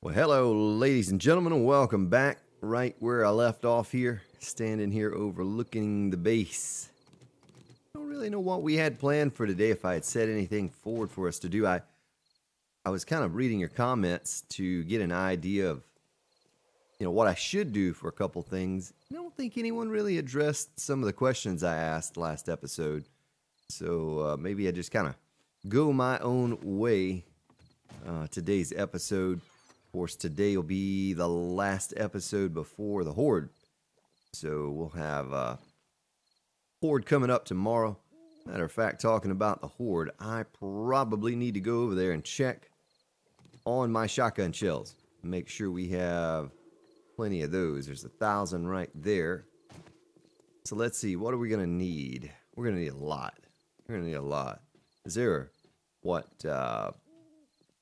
Well, hello, ladies and gentlemen, and welcome back right where I left off here, standing here overlooking the base. I don't really know what we had planned for today, if I had set anything forward for us to do. I was kind of reading your comments to get an idea of, what I should do for a couple things. I don't think anyone really addressed some of the questions I asked last episode, so maybe I just kind of go my own way today's episode. Of course, today will be the last episode before the Horde. So we'll have Horde coming up tomorrow. Matter of fact, talking about the Horde, I probably need to go over there and check on my shotgun shells. Make sure we have plenty of those. There's 1,000 right there. So let's see, what are we going to need? We're going to need a lot. We're going to need a lot. Is there,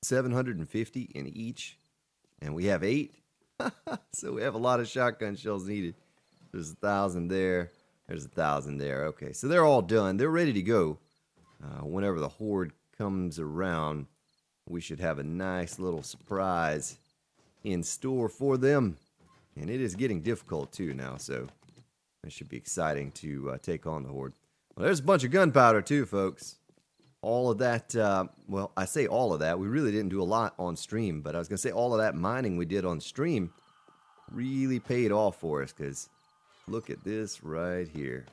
750 in each? And we have 8. So we have a lot of shotgun shells needed. There's 1,000 there. There's 1,000 there. Okay, so they're all done. They're ready to go. Whenever the Horde comes around, we should have a nice little surprise in store for them. And it is getting difficult too now, so it should be exciting to take on the Horde. Well, there's a bunch of gunpowder too, folks. All of that, well, I say all of that. We really didn't do a lot on stream, but I was going to say all of that mining we did on stream really paid off for us, because look at this right here.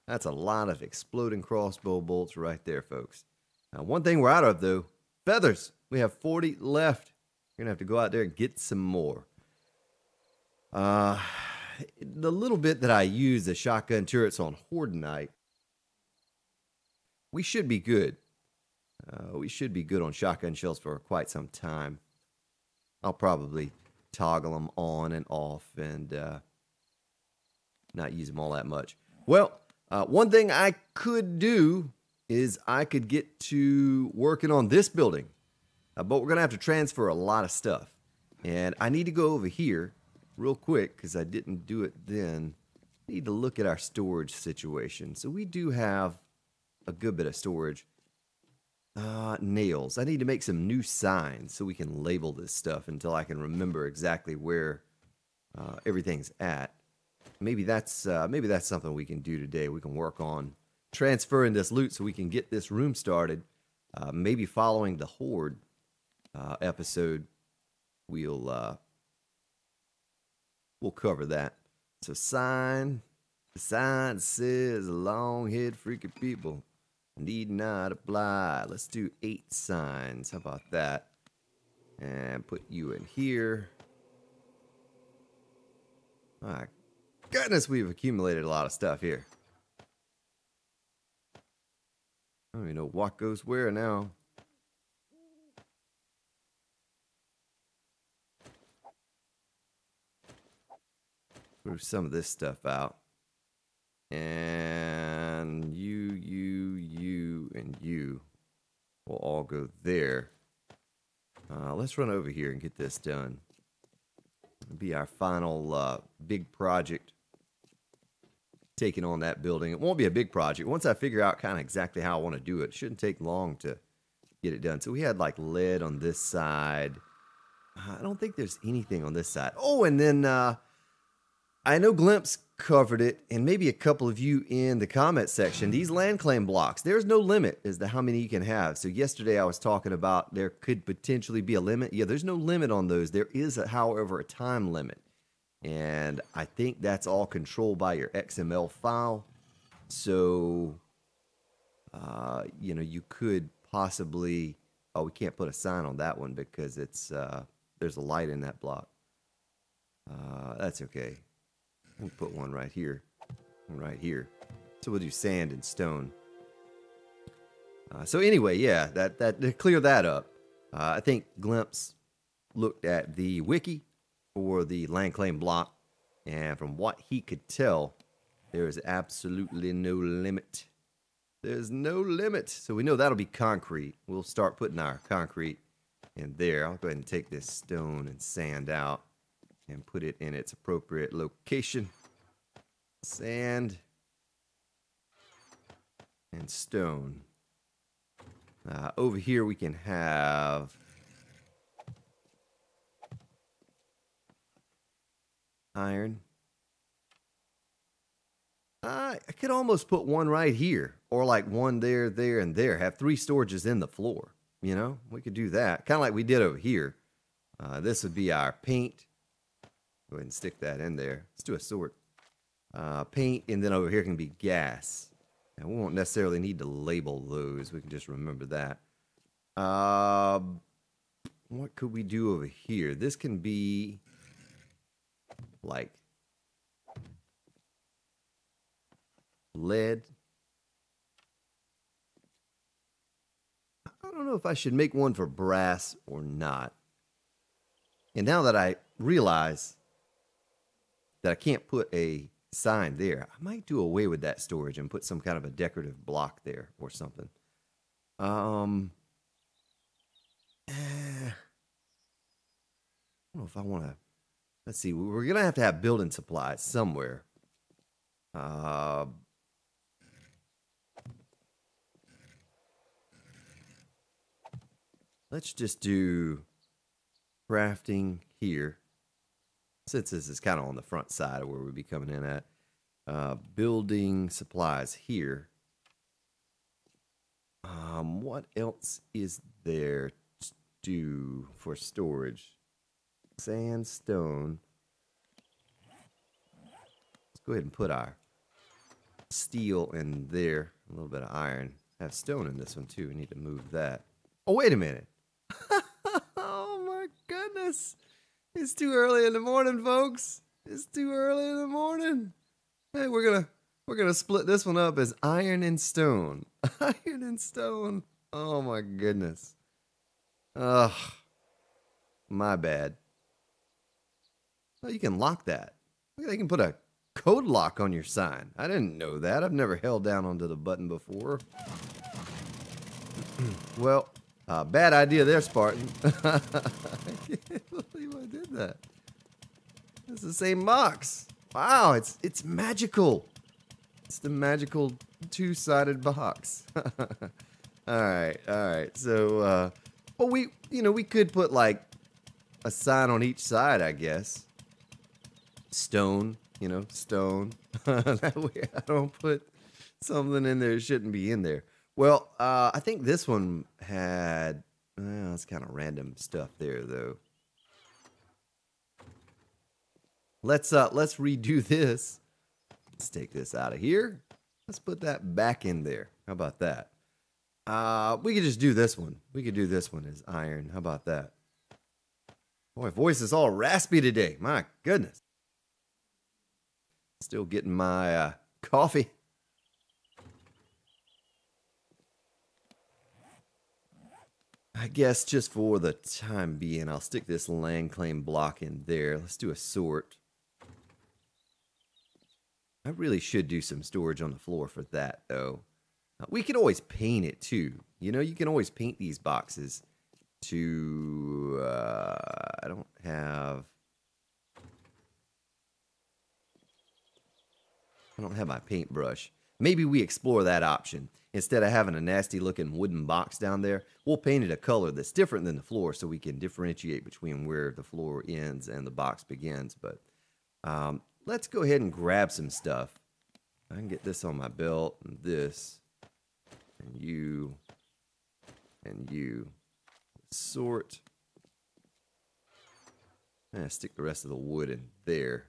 That's a lot of exploding crossbow bolts right there, folks. Now, one thing we're out of, though, feathers. We have 40 left. We're going to have to go out there and get some more. The little bit that I use the shotgun turrets on Horde Night, we should be good. We should be good on shotgun shells for quite some time. I'll probably toggle them on and off and not use them all that much. Well, one thing I could do is I could get to working on this building. But we're going to have to transfer a lot of stuff. And I need to go over here real quick because I didn't do it then. I need to look at our storage situation. So we do have a good bit of storage. Nails. I need to make some new signs so we can label this stuff until I can remember exactly where everything's at. Maybe that's something we can do today. We can work on transferring this loot so we can get this room started. Maybe following the Horde episode, we'll cover that. So the sign says long-haired freaky people need not apply. Let's do 8 signs. How about that? And put you in here. My goodness, we've accumulated a lot of stuff here. I don't even know what goes where now. Move some of this stuff out. And you, and you will all go there. Let's run over here and get this done. It'll be our final big project. Taking on that building. It won't be a big project. Once I figure out kind of exactly how I want to do it, it shouldn't take long to get it done. So we had like lead on this side. I don't think there's anything on this side. Oh, and then I know Glimpse covered it, and maybe a couple of you in the comment section. These land claim blocks, there's no limit as to how many you can have. So yesterday I was talking about there could potentially be a limit. Yeah, there's no limit on those. There is, however, a time limit. And I think that's all controlled by your XML file. So, you could possibly... Oh, we can't put a sign on that one because it's there's a light in that block. That's okay. We'll put one right here. Right here. So we'll do sand and stone. So anyway, yeah, that to clear that up. I think Glimpse looked at the wiki for the land claim block, and from what he could tell, there is absolutely no limit. There's no limit. So we know that'll be concrete. We'll start putting our concrete in there. I'll go ahead and take this stone and sand out and put it in its appropriate location. Sand and stone. Over here we can have iron. I could almost put one right here, or like one there, there, and there. Have 3 storages in the floor. You know, we could do that, kind of like we did over here. This would be our paint. Go ahead and stick that in there. Let's do a sort. Paint, and then over here can be gas. And we won't necessarily need to label those. We can just remember that. What could we do over here? This can be like lead. I don't know if I should make one for brass or not. And now that I realize that I can't put a sign there, I might do away with that storage and put some kind of a decorative block there or something. I don't know if I want to. Let's see. We're gonna have to have building supplies somewhere. Let's just do crafting here, since this is kind of on the front side of where we'd be coming in at. Building supplies here. What else is there to do for storage? Sandstone. Let's go ahead and put our steel in there. A little bit of iron. Have stone in this one too. We need to move that. Oh, wait a minute. Oh my goodness. It's too early in the morning, folks. It's too early in the morning. Hey, we're gonna split this one up as iron and stone. Iron and stone. Oh my goodness. Ugh. My bad. Oh, you can lock that. You can put a code lock on your sign. I didn't know that. I've never held down onto the button before. Well, bad idea there, Spartan. I can't believe I did that. It's the same box. Wow, it's magical. It's the magical 2-sided box. All right. So, well, we could put like a sign on each side, I guess. Stone, stone. That way I don't put something in there that shouldn't be in there. Well, I think this one had, well, it's kind of random stuff there, though. Let's redo this. Let's take this out of here. Let's put that back in there. How about that? We could just do this one. We could do this one as iron. How about that? Boy, voice is all raspy today. My goodness. Still getting my coffee. I guess just for the time being, I'll stick this land claim block in there. Let's do a sort. I really should do some storage on the floor for that, though. We could always paint it, too. You can always paint these boxes to... I don't have my paintbrush. Maybe we explore that option. Instead of having a nasty looking wooden box down there, we'll paint it a color that's different than the floor so we can differentiate between where the floor ends and the box begins. But let's go ahead and grab some stuff. I can get this on my belt, and this, and you, and you. Sort. And stick the rest of the wood in there.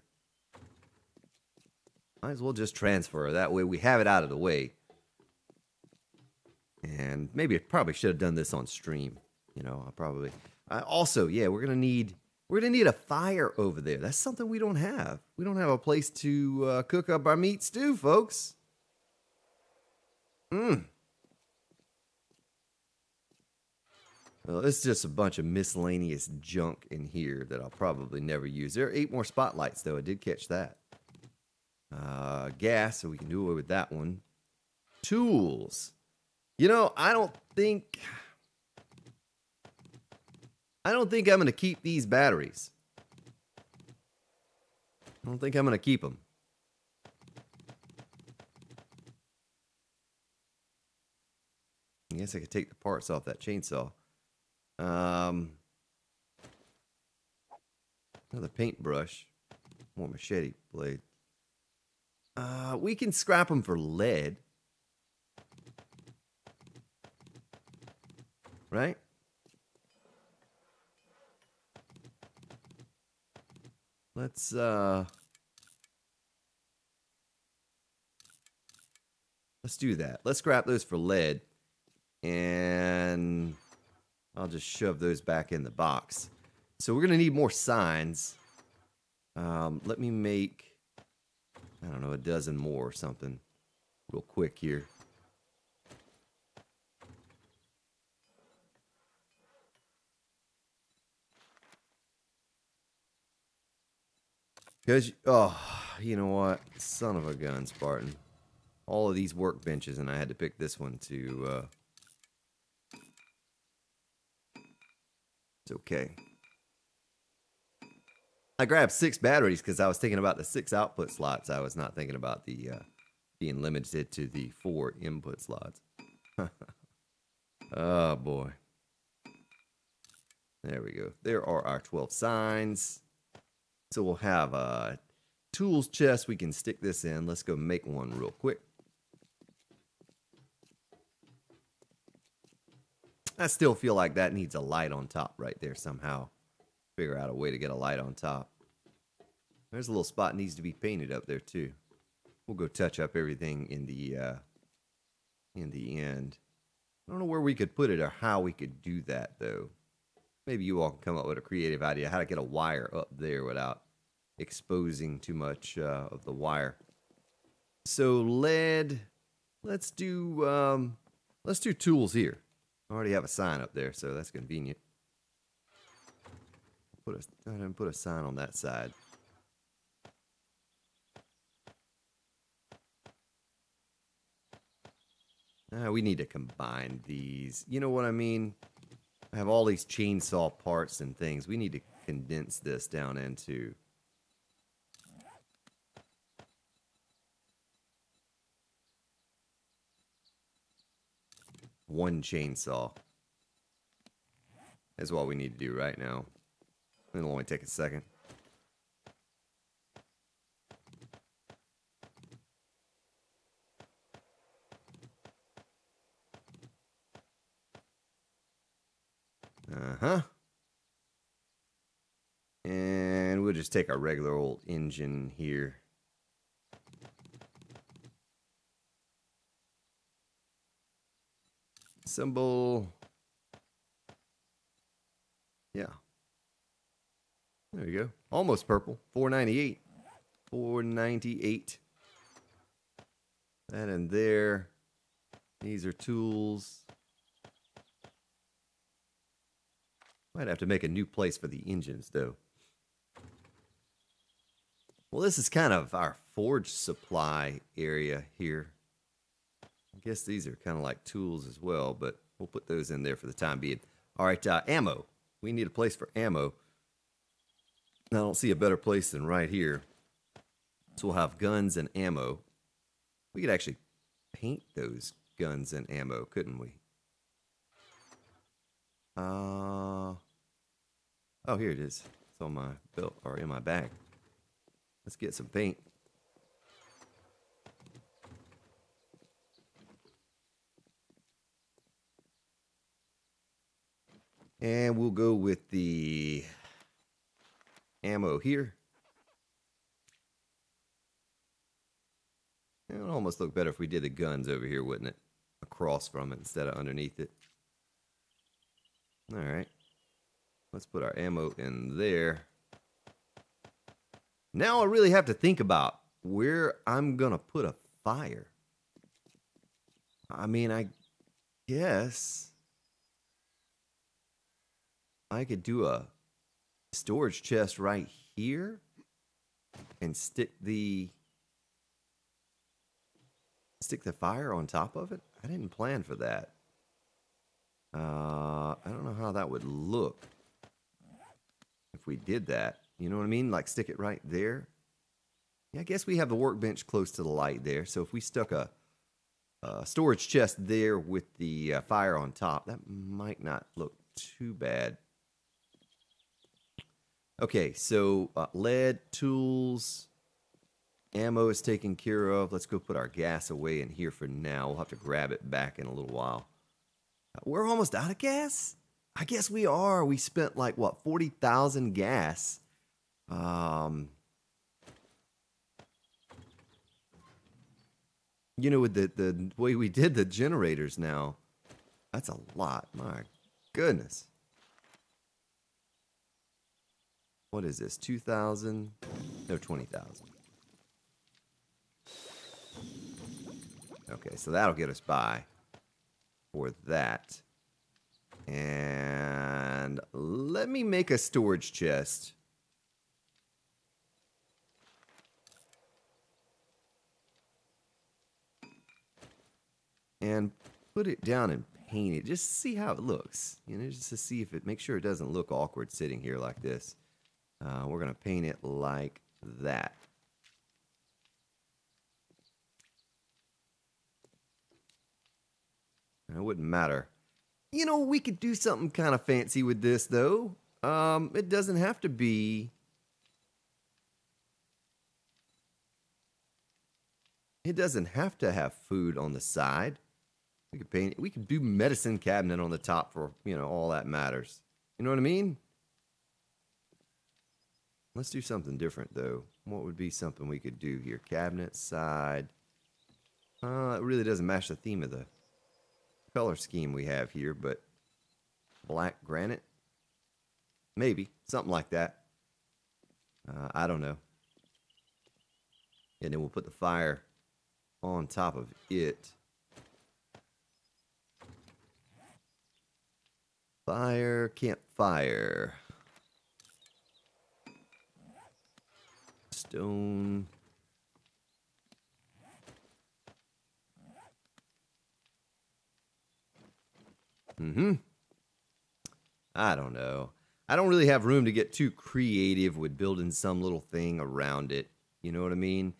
Might as well just transfer. That way we have it out of the way. And maybe I probably should have done this on stream. Also, yeah, we're gonna need a fire over there. That's something we don't have. We don't have a place to cook up our meat stew, folks. Well, it's just a bunch of miscellaneous junk in here that I'll probably never use. There are 8 more spotlights, though. I did catch that. Gas, so we can do away with that one. Tools. I don't think I'm going to keep these batteries. I don't think I'm going to keep them. I guess guess I could take the parts off that chainsaw. Another paintbrush. More machete blade. We can scrap them for lead. Right? Let's do that. Let's scrap those for lead. And I'll just shove those back in the box. So we're going to need more signs. Let me make, I don't know, a dozen more or something real quick here. Because, oh, you know what? Son of a gun, Spartan. All of these workbenches, and I had to pick this one to, it's okay. I grabbed 6 batteries because I was thinking about the 6 output slots. I was not thinking about the being limited to the 4 input slots. Oh, boy. There we go. There are our 12 signs. So we'll have a tools chest we can stick this in. Let's go make one real quick. I still feel like that needs a light on top right there somehow. Figure out a way to get a light on top. There's a little spot that needs to be painted up there too. We'll go touch up everything in the end. I don't know where we could put it or how we could do that though. Maybe you all can come up with a creative idea how to get a wire up there without exposing too much of the wire. So lead, let's do tools here. I already have a sign up there, so that's convenient. Go ahead and put a sign on that side. We need to combine these. You know what I mean? I have all these chainsaw parts and things. We need to condense this down into one chainsaw. That's what we need to do right now. It'll only take a second. And we'll just take our regular old engine here. Symbol. Yeah. There you go. Almost purple. 498. 498. That in there. These are tools. Might have to make a new place for the engines, though. Well, this is kind of our forge supply area here. I guess these are kind of like tools as well, but we'll put those in there for the time being. All right, ammo. We need a place for ammo. I don't see a better place than right here. So we'll have guns and ammo. We could actually paint those guns and ammo, couldn't we? Oh, here it is. It's on my belt or in my bag. Let's get some paint. And we'll go with the ammo here. It would almost look better if we did the guns over here, wouldn't it? Across from it instead of underneath it. All right. Let's put our ammo in there. Now I really have to think about where I'm going to put a fire. I mean, I guess I could do a storage chest right here and stick the fire on top of it. I didn't plan for that. I don't know how that would look if we did that. You know what I mean? Like stick it right there. Yeah, I guess we have the workbench close to the light there. So if we stuck a storage chest there with the fire on top. That might not look too bad. Okay, so lead, tools, ammo is taken care of. Let's go put our gas away in here for now. We'll have to grab it back in a little while. We're almost out of gas? I guess we are. We spent like, what, 40,000 gas. You know, with the way we did the generators now, that's a lot. My goodness. What is this? 2,000? No, 20,000. Okay, so that'll get us by for that. And let me make a storage chest. And put it down and paint it. Just to see how it looks. You know, just to see if it, make sure it doesn't look awkward sitting here like this. We're going to paint it like that. It wouldn't matter. You know, we could do something kind of fancy with this, though. It doesn't have to be... It doesn't have to have food on the side. We could paint it. We could do medicine cabinet on the top for, you know, all that matters. You know what I mean? Let's do something different, though. What would be something we could do here? Cabinet, side. It really doesn't match the theme of the color scheme we have here, but black granite? Maybe. Something like that. I don't know. And then we'll put the fire on top of it. Fire, campfire. Stone. I don't know. I don't really have room to get too creative with building some little thing around it. You know what I mean?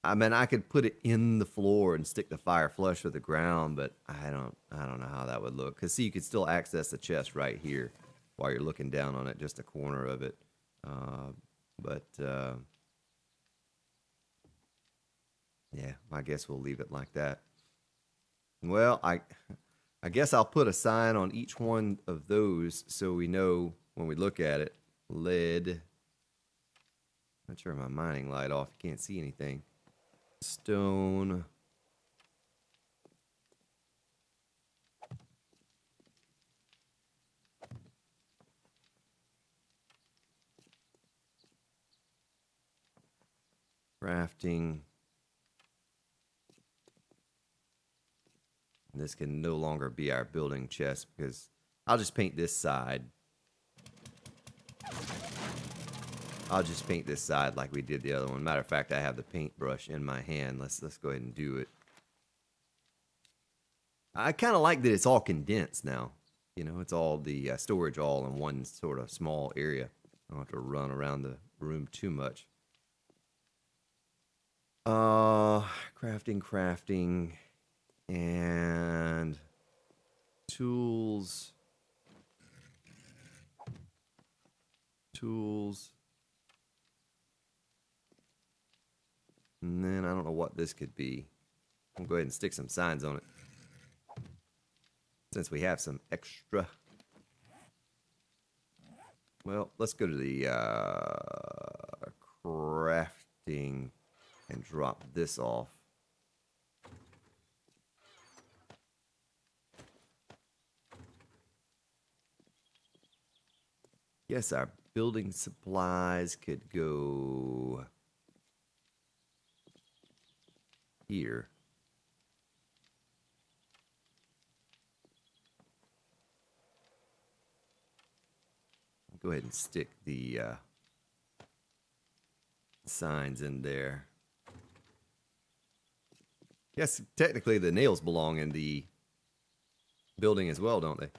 I mean, I could put it in the floor and stick the fire flush with the ground, but I don't know how that would look. Because, see, you could still access the chest right here while you're looking down on it, just a corner of it. Yeah, I guess we'll leave it like that. Well, I guess I'll put a sign on each one of those so we know when we look at it. Lead. Not sure my mining light off. You can't see anything. Stone. Crafting. This can no longer be our building chest because I'll just paint this side. I'll just paint this side like we did the other one. Matter of fact, I have the paintbrush in my hand. Let's go ahead and do it. I kind of like that it's all condensed now. You know, it's all the storage all in one sort of small area. I don't have to run around the room too much. Crafting, and tools. And then I don't know what this could be. I'll go ahead and stick some signs on it. Since we have some extra. Well, let's go to the crafting and drop this off. Yes, our building supplies could go here. I'll go ahead and stick the signs in there. Yes, technically the nails belong in the building as well, don't they?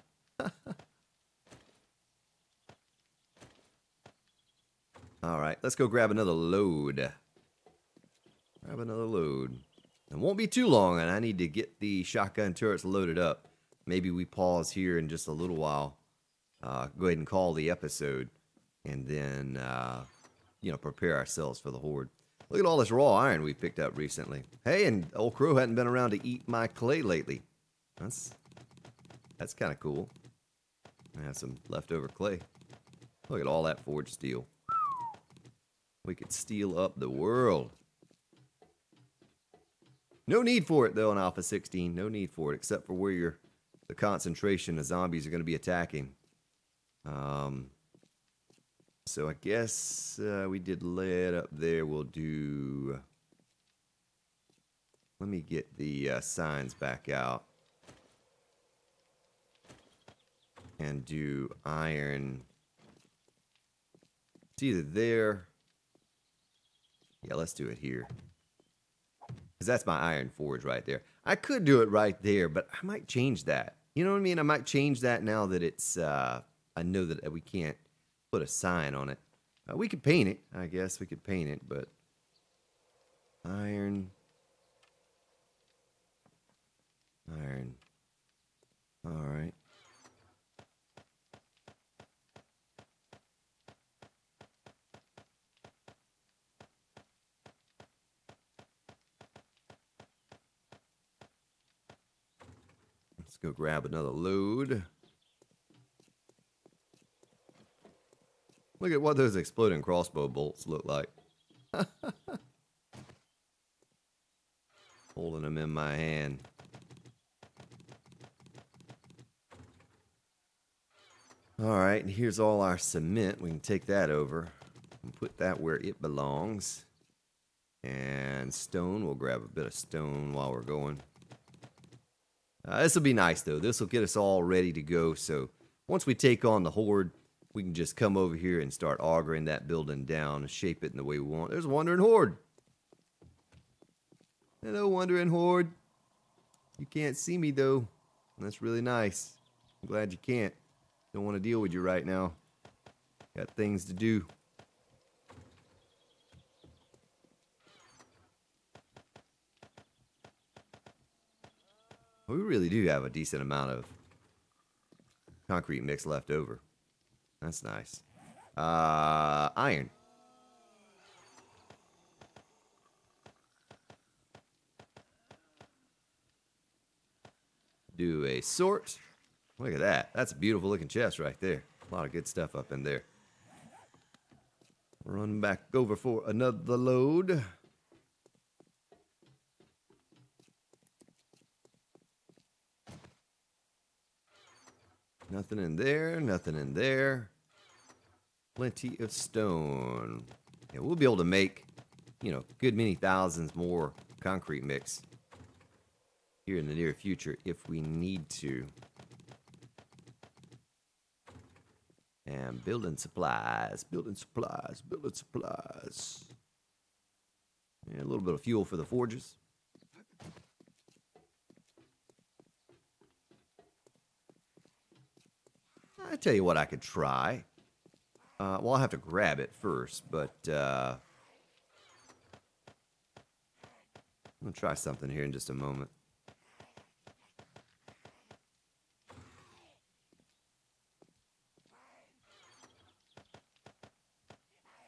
All right, let's go grab another load. And It won't be too long, and I need to get the shotgun turrets loaded up. Maybe we pause here in just a little while. Go ahead and call the episode, and then, prepare ourselves for the horde. Look at all this raw iron we picked up recently. Hey, and old Crow hadn't been around to eat my clay lately. That's kind of cool. I have some leftover clay. Look at all that forged steel. We could steel up the world. No need for it, though, in Alpha 16. No need for it, except for where the concentration of zombies are going to be attacking. So I guess we did lead up there. We'll do... Let me get the signs back out. And do iron. It's either there. Yeah, let's do it here. Because that's my iron forge right there. I could do it right there, but I might change that. You know what I mean? I might change that now that it's... I know that we can't put a sign on it. We could paint it. I guess we could paint it, but... Iron. Iron. Alright. Let's go grab another load. Look at what those exploding crossbow bolts look like. Holding them in my hand. Alright, and here's all our cement. We can take that over and put that where it belongs. And stone, we'll grab a bit of stone while we're going. This will be nice, though. This will get us all ready to go. So once we take on the horde, we can just come over here and start augering that building down and shape it in the way we want. There's a wandering horde. Hello, wandering horde. You can't see me, though. That's really nice. I'm glad you can't. Don't want to deal with you right now. Got things to do. We really do have a decent amount of concrete mix left over. That's nice. Iron. Do a sort. Look at that. That's a beautiful looking chest right there. A lot of good stuff up in there. Run back over for another load. Nothing in there, nothing in there. Plenty of stone. Yeah, we'll be able to make, good many thousands more concrete mix here in the near future if we need to. And building supplies, building supplies, building supplies. And a little bit of fuel for the forges. I tell you what I could try. Well, I'll have to grab it first, but I'm going to try something here in just a moment.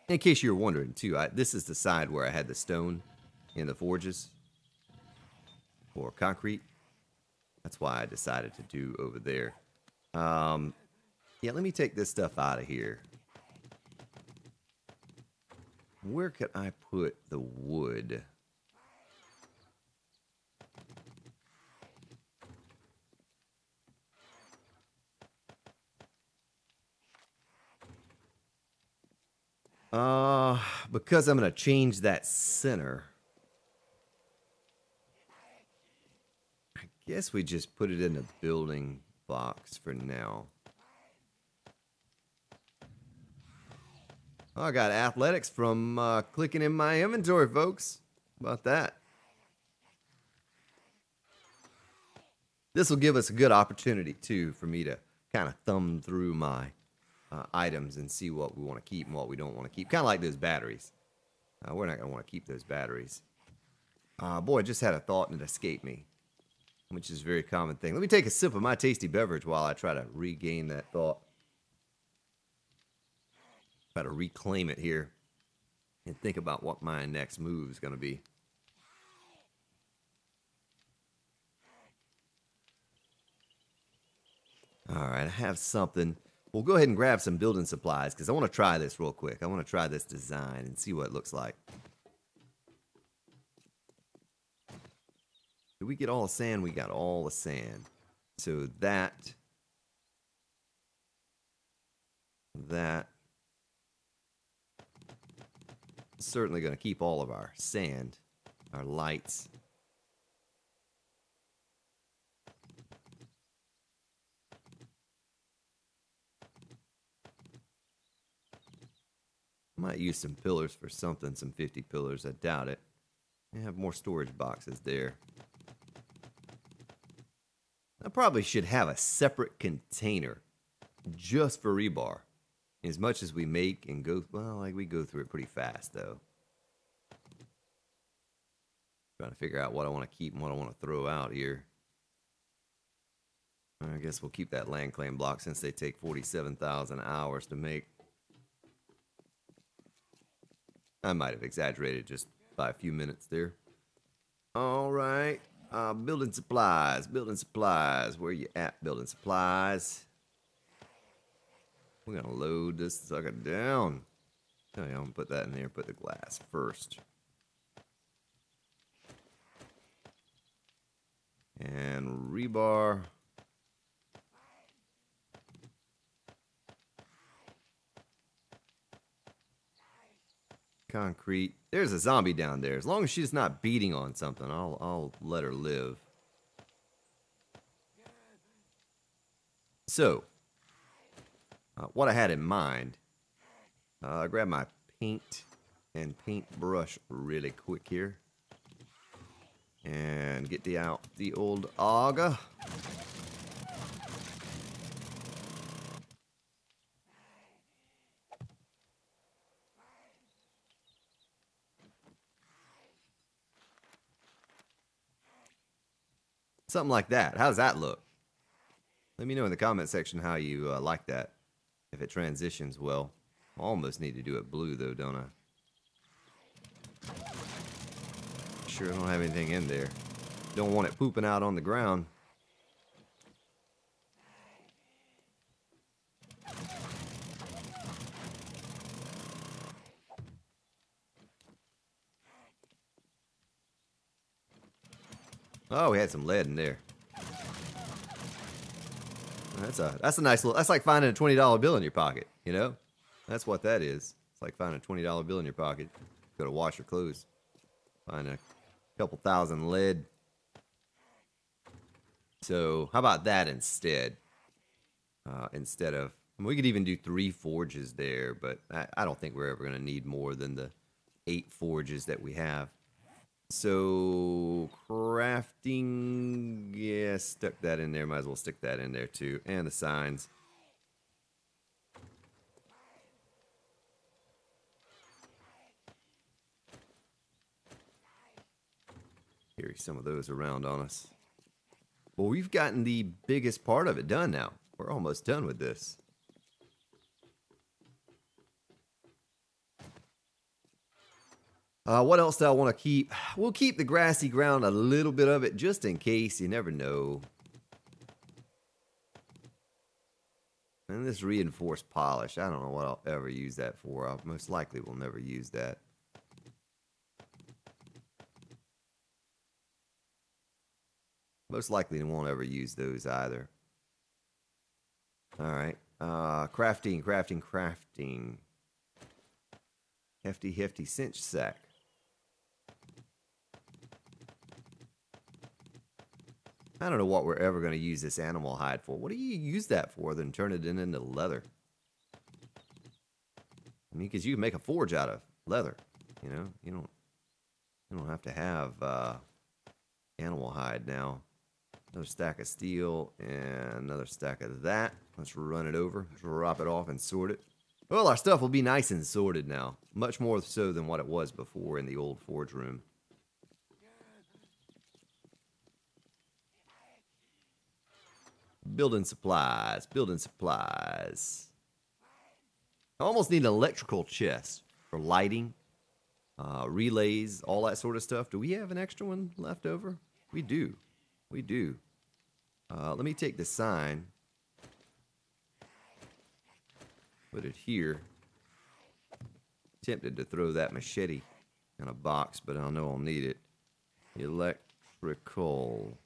In case you were wondering, too, this is the side where I had the stone in the forges or concrete. That's why I decided to do over there. Yeah, let me take this stuff out of here. Where could I put the wood? Because I'm going to change that center. I guess we just put it in the building box for now. Oh, I got athletics from clicking in my inventory, folks. How about that? This will give us a good opportunity, too, for me to kind of thumb through my items and see what we want to keep and what we don't want to keep. Kind of like those batteries. We're not going to want to keep those batteries. Boy, I just had a thought and it escaped me, which is a very common thing. Let me take a sip of my tasty beverage while I try to regain that thought. Try to reclaim it here and think about what my next move is going to be. All right, I have something. We'll go ahead and grab some building supplies because I want to try this real quick. I want to try this design and see what it looks like. Did we get all the sand? We got all the sand. So that. Certainly going to keep all of our sand, our lights. Might use some pillars for something, some 50 pillars. I doubt it. I have more storage boxes there. I probably should have a separate container just for rebar. As much as we make and go, well, like we go through it pretty fast though. Trying to figure out what I want to keep and what I want to throw out here. I guess we'll keep that land claim block since they take 47,000 hours to make. I might have exaggerated just by a few minutes there. All right. Building supplies. Building supplies. Where you at, building supplies? We're going to load this sucker down. Oh, yeah, I'm going to put that in there. Put the glass first. And rebar. Concrete. There's a zombie down there. As long as she's not beating on something, I'll let her live. So, what I had in mind, I grab my paint and paintbrush really quick here, and get out the old auger. Something like that. How does that look? Let me know in the comment section how you like that. If it transitions well. I almost need to do it blue though, don't I? Sure, I don't have anything in there. Don't want it pooping out on the ground. Oh, we had some lead in there. That's a nice little. That's like finding a $20 bill in your pocket. You know, that's what that is. It's like finding a $20 bill in your pocket. Go to wash your clothes, find a couple thousand lead. So how about that instead? Instead of, I mean, we could even do 3 forges there, but I don't think we're ever going to need more than the 8 forges that we have. So, crafting, yeah, stuck that in there. Might as well stick that in there too. And the signs. Carry some of those around on us. Well, we've gotten the biggest part of it done now. We're almost done with this. What else do I want to keep? We'll keep the grassy ground, a little bit of it, just in case. You never know. And this reinforced polish, I don't know what I'll ever use that for. I most likely will never use that. Most likely won't ever use those either. Alright. Crafting. Hefty cinch sack. I don't know what we're ever going to use this animal hide for. What do you use that for than turn it into leather? I mean, because you can make a forge out of leather. You know, you don't have to have animal hide now. Another stack of steel and another stack of that. Let's run it over, drop it off, and sort it. Well, our stuff will be nice and sorted now. Much more so than what it was before in the old forge room. Building supplies. Building supplies. I almost need an electrical chest for lighting, relays, all that sort of stuff. Do we have an extra one left over? We do. We do. Let me take the sign. Put it here. Tempted to throw that machete in a box, but I know I'll need it. Electrical.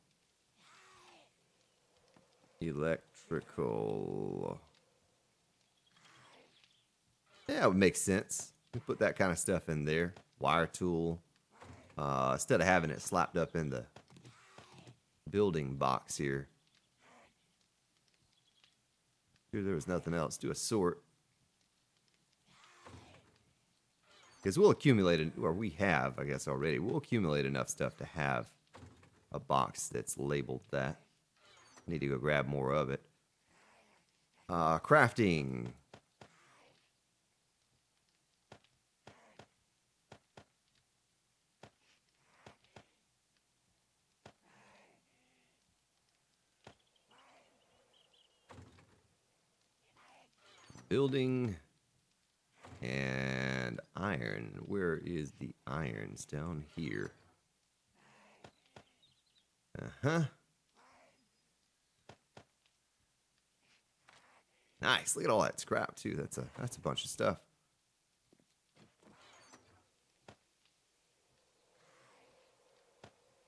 Electrical. Yeah, it would make sense. We put that kind of stuff in there. Wire tool. Instead of having it slapped up in the building box here. Here there was nothing else. Do a sort. Because we'll accumulate, or we have, I guess already, we'll accumulate enough stuff to have a box that's labeled that. Need to go grab more of it. Crafting. Building. And iron. Where is the irons? Down here. Uh-huh. Nice. Look at all that scrap too. That's a bunch of stuff.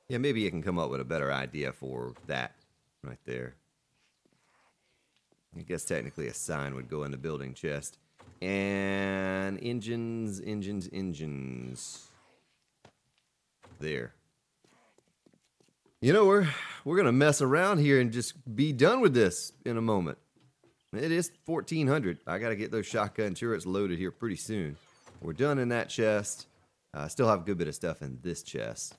Yeah, maybe you can come up with a better idea for that right there. I guess technically a sign would go in the building chest. And engines. There. You know, we're gonna mess around here and just be done with this in a moment. It is 1400. I gotta get those shotgun turrets loaded here pretty soon. We're done in that chest. I still have a good bit of stuff in this chest.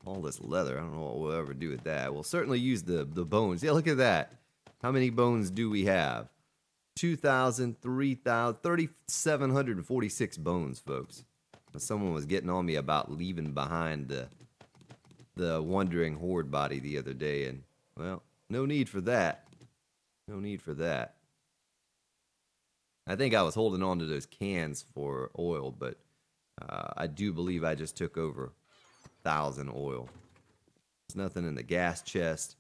All this leather, I don't know what we'll ever do with that. We'll certainly use the bones. Yeah, look at that. How many bones do we have? 2,000, 3,000, 3,746 bones, folks. Someone was getting on me about leaving behind the wandering horde body the other day, and, well, no need for that. No need for that. I think I was holding on to those cans for oil, but I do believe I just took over 1,000 oil. There's nothing in the gas chest.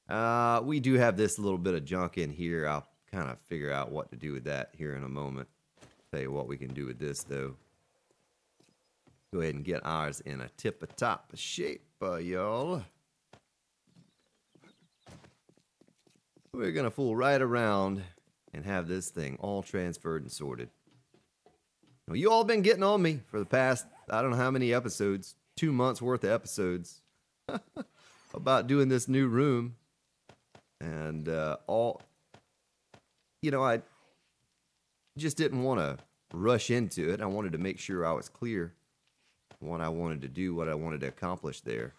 We do have this little bit of junk in here. I'll kind of figure out what to do with that here in a moment. Tell you what we can do with this, though. Go ahead and get ours in a tip-a-top shape, y'all. We're going to fool right around and have this thing all transferred and sorted. Now, you all been getting on me for the past, I don't know how many episodes, 2 months worth of episodes, about doing this new room. And you know, I just didn't want to rush into it. I wanted to make sure I was clear on what I wanted to do, what I wanted to accomplish there.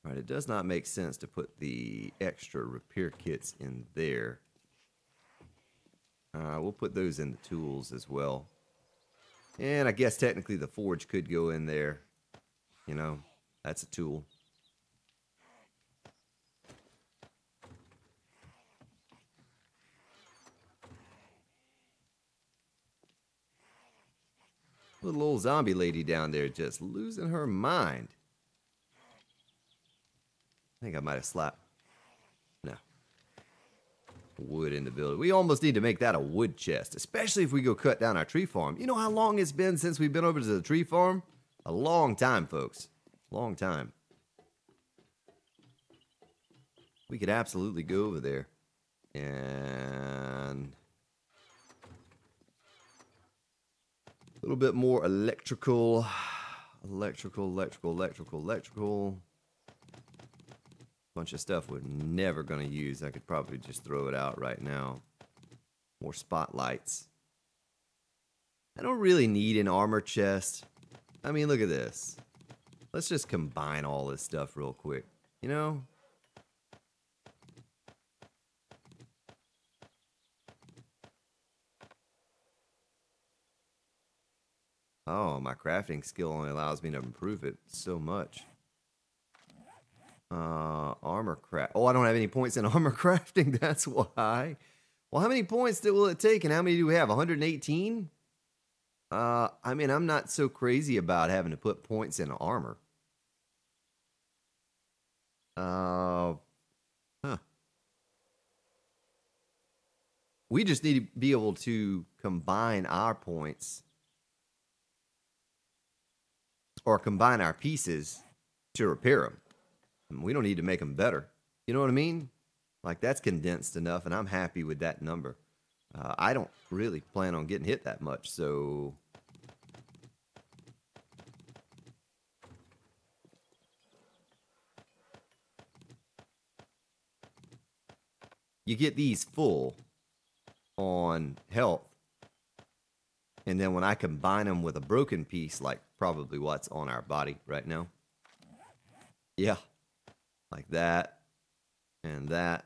All right, it does not make sense to put the extra repair kits in there. We'll put those in the tools as well. And I guess technically the forge could go in there. You know, that's a tool. Little old zombie lady down there just losing her mind. I think I might have slapped. No. Wood in the building. We almost need to make that a wood chest, especially if we go cut down our tree farm. You know how long it's been since we've been over to the tree farm? A long time, folks. Long time. We could absolutely go over there. And a little bit more electrical. Electrical. Bunch of stuff we're never going to use. I could probably just throw it out right now. More spotlights. I don't really need an armor chest. I mean, look at this. Let's just combine all this stuff real quick. You know? Oh, my crafting skill only allows me to improve it so much. Armor craft. Oh, I don't have any points in armor crafting. That's why. Well, how many points will it take, and how many do we have? 118? I mean, I'm not so crazy about having to put points in armor. Huh. We just need to be able to combine our points or combine our pieces to repair them. We don't need to make them better. You know what I mean? Like, that's condensed enough, and I'm happy with that number. I don't really plan on getting hit that much, so... You get these full on health, and then when I combine them with a broken piece, like probably what's on our body right now. Yeah, like that, and that.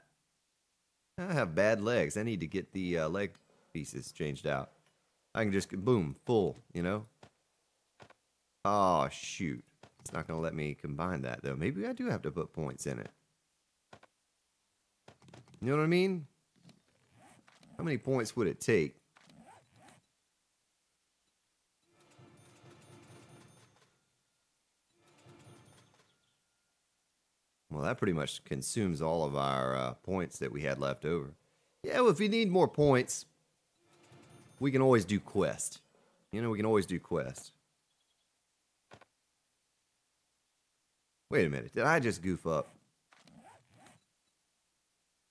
I have bad legs. I need to get the leg pieces changed out. I can just, boom, full, you know? Oh, shoot. It's not going to let me combine that, though. Maybe I do have to put points in it. You know what I mean? How many points would it take? Well, that pretty much consumes all of our points that we had left over. Yeah, well, if we need more points, we can always do quest. You know, we can always do quest. Wait a minute. Did I just goof up?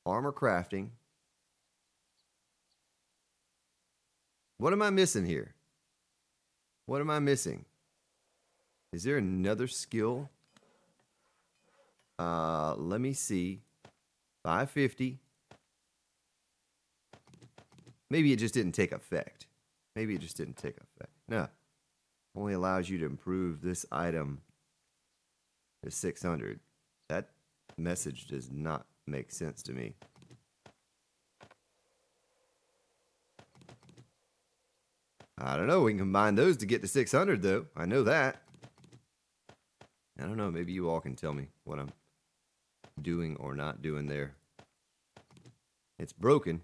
Armor crafting. What am I missing here? What am I missing? Is there another skill? Let me see. 550. Maybe it just didn't take effect. Maybe it just didn't take effect. No. Only allows you to improve this item to 600. That message does not make sense to me. I don't know. We can combine those to get to 600, though. I know that. I don't know. Maybe you all can tell me what I'm doing or not doing there. It's broken.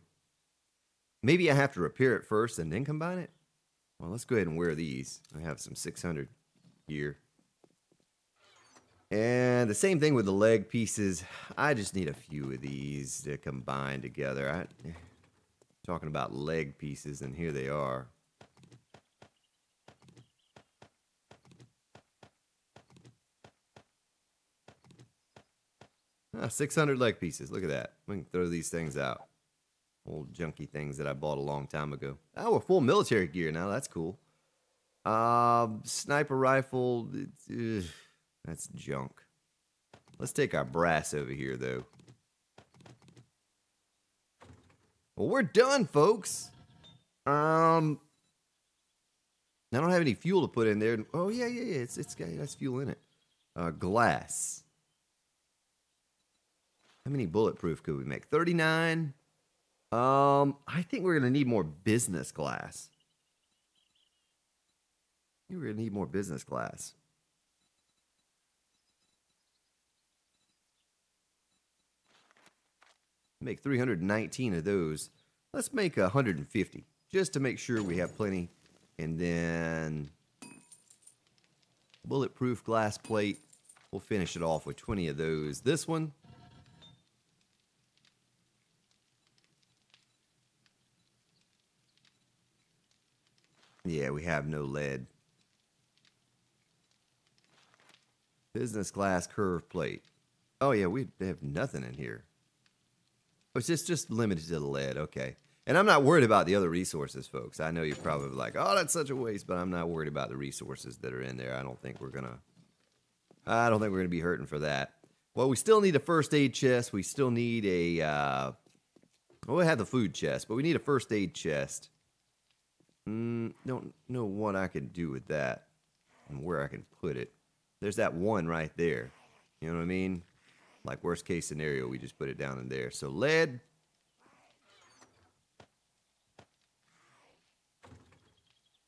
Maybe I have to repair it first and then combine it? Well, let's go ahead and wear these. I have some 600 gear. And the same thing with the leg pieces. I just need a few of these to combine together. Talking about leg pieces, and here they are. Ah, 600 leg pieces. Look at that. We can throw these things out. Old junky things that I bought a long time ago. Oh, we're full military gear now. That's cool. Sniper rifle. That's junk. Let's take our brass over here, though. Well, we're done, folks. I don't have any fuel to put in there. Oh, yeah. It's got that's fuel in it. Glass. How many bulletproof could we make? 39. I think we're going to need more business glass. I think we're going to need more business glass. Make 319 of those. Let's make 150, just to make sure we have plenty. And then bulletproof glass plate. We'll finish it off with 20 of those. This one. Yeah, we have no lead. Business glass curved plate. Oh, yeah, we have nothing in here. Oh, it's just limited to the lead. Okay. And I'm not worried about the other resources, folks. I know you're probably like, oh, that's such a waste, but I'm not worried about the resources that are in there. I don't think we're going to be hurting for that. Well, we still need a first aid chest. We still need a, well, we have the food chest, but we need a first aid chest. Don't know what I can do with that and where I can put it. There's that one right there. You know what I mean? Like, worst case scenario, we just put it down in there. So lead.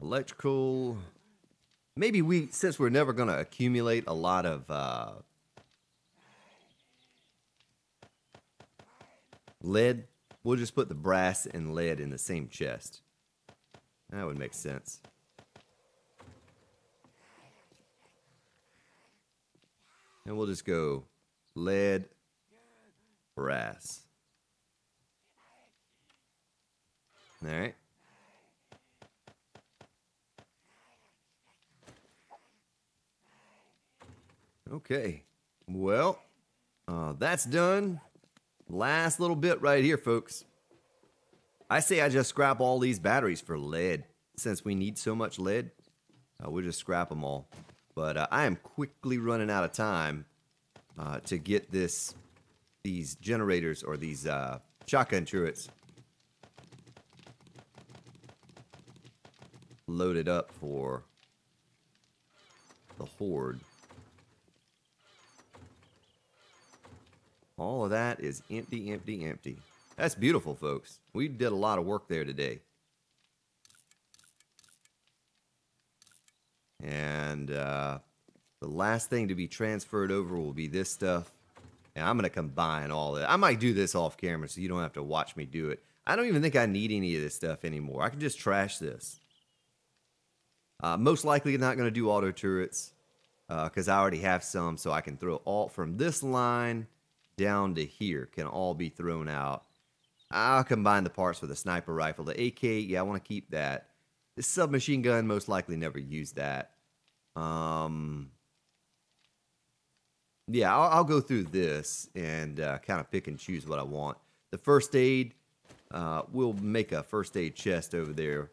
Electrical. maybe since we're never going to accumulate a lot of lead, we'll just put the brass and lead in the same chest. That would make sense. And we'll just go lead, brass. All right. Okay. Well, that's done. Last little bit right here, folks. I say I just scrap all these batteries for lead. Since we need so much lead, we'll just scrap them all. But I am quickly running out of time to get these generators or these shotgun turrets loaded up for the horde. All of that is empty, empty, empty. That's beautiful, folks. We did a lot of work there today. And the last thing to be transferred over will be this stuff. And I'm going to combine all that. I might do this off camera so you don't have to watch me do it. I don't even think I need any of this stuff anymore. I can just trash this. Most likely not going to do auto turrets because I already have some. So I can throw all from this line down to here can all be thrown out. I'll combine the parts for the sniper rifle. The AK, yeah, I want to keep that. The submachine gun, most likely never use that. Yeah, I'll go through this and kind of pick and choose what I want. The first aid, we'll make a first aid chest over there,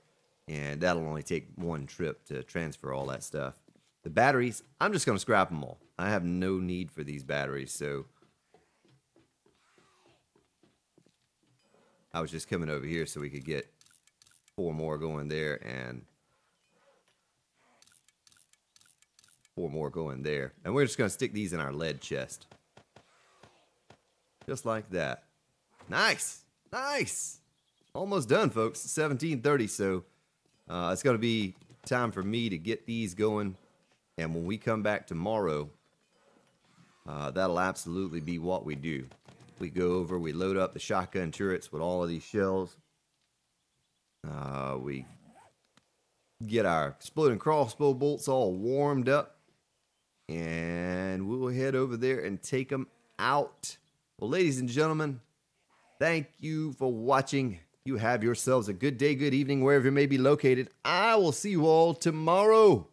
and that'll only take one trip to transfer all that stuff. The batteries, I'm just going to scrap them all. I have no need for these batteries, so I was just coming over here so we could get 4 more going there and 4 more going there. And we're just going to stick these in our lead chest. Just like that. Nice! Nice! Almost done, folks. 17:30, so it's going to be time for me to get these going. And when we come back tomorrow, that'll absolutely be what we do. We go over, we load up the shotgun turrets with all of these shells. We get our exploding crossbow bolts all warmed up. And we'll head over there and take them out. Well, ladies and gentlemen, thank you for watching. You have yourselves a good day, good evening, wherever you may be located. I will see you all tomorrow.